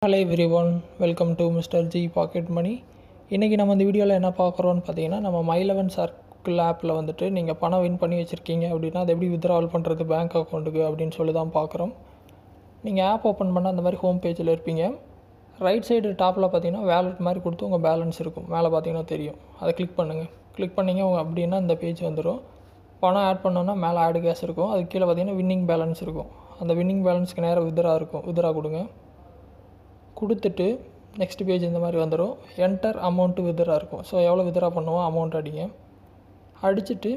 Hello everyone, welcome to mister G pocket money. இன்றைக்கி நம்ம இந்த வீடியோவில் என்ன பார்க்குறோன்னு பார்த்தீங்கன்னா, நம்ம மை11 சர்க்கிள் ஆப்பில் வந்துட்டு நீங்கள் பணம் வின் பண்ணி வச்சுருக்கீங்க அப்படின்னா அதை எப்படி வித்ட்ராவல் பண்ணுறது பேங்க் அக்கௌண்ட்டுக்கு அப்படின்னு சொல்லி தான் பார்க்குறோம். நீங்கள் ஆப் ஓப்பன் பண்ணால் அந்த மாதிரி ஹோம் பேஜில் இருப்பீங்க. ரைட் சைடு டாப்பில் பார்த்தீங்கன்னா வேலெட் மாதிரி கொடுத்து உங்கள் பேலன்ஸ் இருக்கும், மேலே பார்த்தீங்கன்னா தெரியும். அதை கிளிக் பண்ணுங்கள். கிளிக் பண்ணிங்க அப்படின்னா இந்த பேஜ் வந்துடும். பணம் ஆட் பண்ணோன்னா மேலே ஆட் கேஷ் இருக்கும். அதுக்கு கீழே பார்த்தீங்கன்னா வின்னிங் பேலன்ஸ் இருக்கும். அந்த வின்னிங் பேலன்ஸ்க்கு நேராக வித்ட்ரா கொடுங்க. கொடுத்துட்டு நெக்ஸ்ட் பேஜ் இந்த மாதிரி வந்துடும். என்டர் அமௌண்ட்டு வித்ட்ரா இருக்கும். ஸோ எவ்வளோ வித்ட்ரா பண்ணுவோம் அமௌண்ட் அடிங்க. அடிச்சுட்டு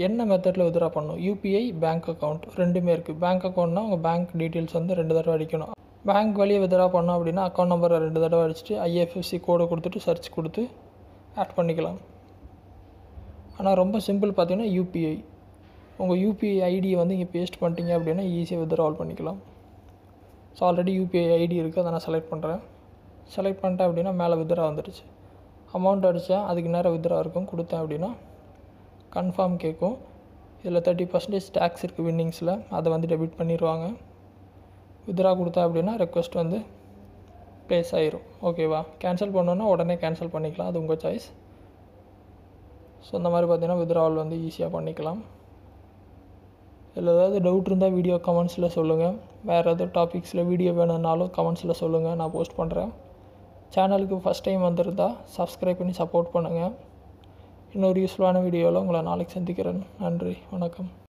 என்ன மெத்தடில் வித்ட்ரா பண்ணணும், யூபிஐ பேங்க் அக்கௌண்ட் ரெண்டுமே இருக்குது. பேங்க் அக்கௌண்ட்னா உங்கள் பேங்க் டீட்டெயில்ஸ் வந்து 2 தடவை அடிக்கணும். பேங்க் வழியே வித்ட்ரா பண்ணோம் அப்படின்னா அக்கௌண்ட் நம்பரை 2 தடவை அடிச்சுட்டு ஐஎஃப்எஸ்சி கோடை கொடுத்துட்டு சர்ச் கொடுத்து ஆட் பண்ணிக்கலாம். ஆனால் ரொம்ப சிம்பிள் பார்த்தீங்கன்னா யூபிஐ. உங்கள் யூபிஐ ஐடியை வந்து இங்கே பேஸ்ட் பண்ணிட்டீங்க அப்படின்னா ஈஸியாக வித்ட்ராவல் பண்ணிக்கலாம். ஸோ ஆல்ரெடி யூபிஐ ஐடி இருக்குது, அதை நான் செலக்ட் பண்ணுறேன். செலக்ட் பண்ணிட்டேன் அப்படின்னா மேலே வித்ட்ரா வந்துடுச்சு. அமௌண்ட் அடித்தேன், அதுக்கு நேரம் வித்ட்ரா இருக்கும். கொடுத்தேன் அப்படின்னா கன்ஃபார்ம் கேட்கும். இதில் 30% டேக்ஸ் இருக்குது வின்னிங்ஸில், அதை வந்து டெபிட் பண்ணிடுவாங்க. வித்ட்ரா கொடுத்தேன் அப்படின்னா ரெக்வஸ்ட் வந்து ப்ளேஸ் ஆயிரும். ஓகேவா? கேன்சல் பண்ணோன்னா உடனே கேன்சல் பண்ணிக்கலாம், அது உங்கள் சாய்ஸ். ஸோ இந்த மாதிரி பார்த்தீங்கன்னா வித்ட்ராவல் வந்து ஈஸியாக பண்ணிக்கலாம். இதில் ஏதாவது டவுட் இருந்தால் வீடியோ கமெண்ட்ஸில் சொல்லுங்கள். வேறு ஏதாவது டாபிக்ஸில் வீடியோ வேணும்னாலும் கமெண்ட்ஸில் சொல்லுங்கள், நான் போஸ்ட் பண்ணுறேன். சேனலுக்கு ஃபஸ்ட் டைம் வந்திருந்தால் சப்ஸ்கிரைப் பண்ணி சப்போர்ட் பண்ணுங்கள். இன்னொரு யூஸ்ஃபுல்லான வீடியோவில் உங்களை நாளைக்கு சந்திக்கிறேன். நன்றி, வணக்கம்.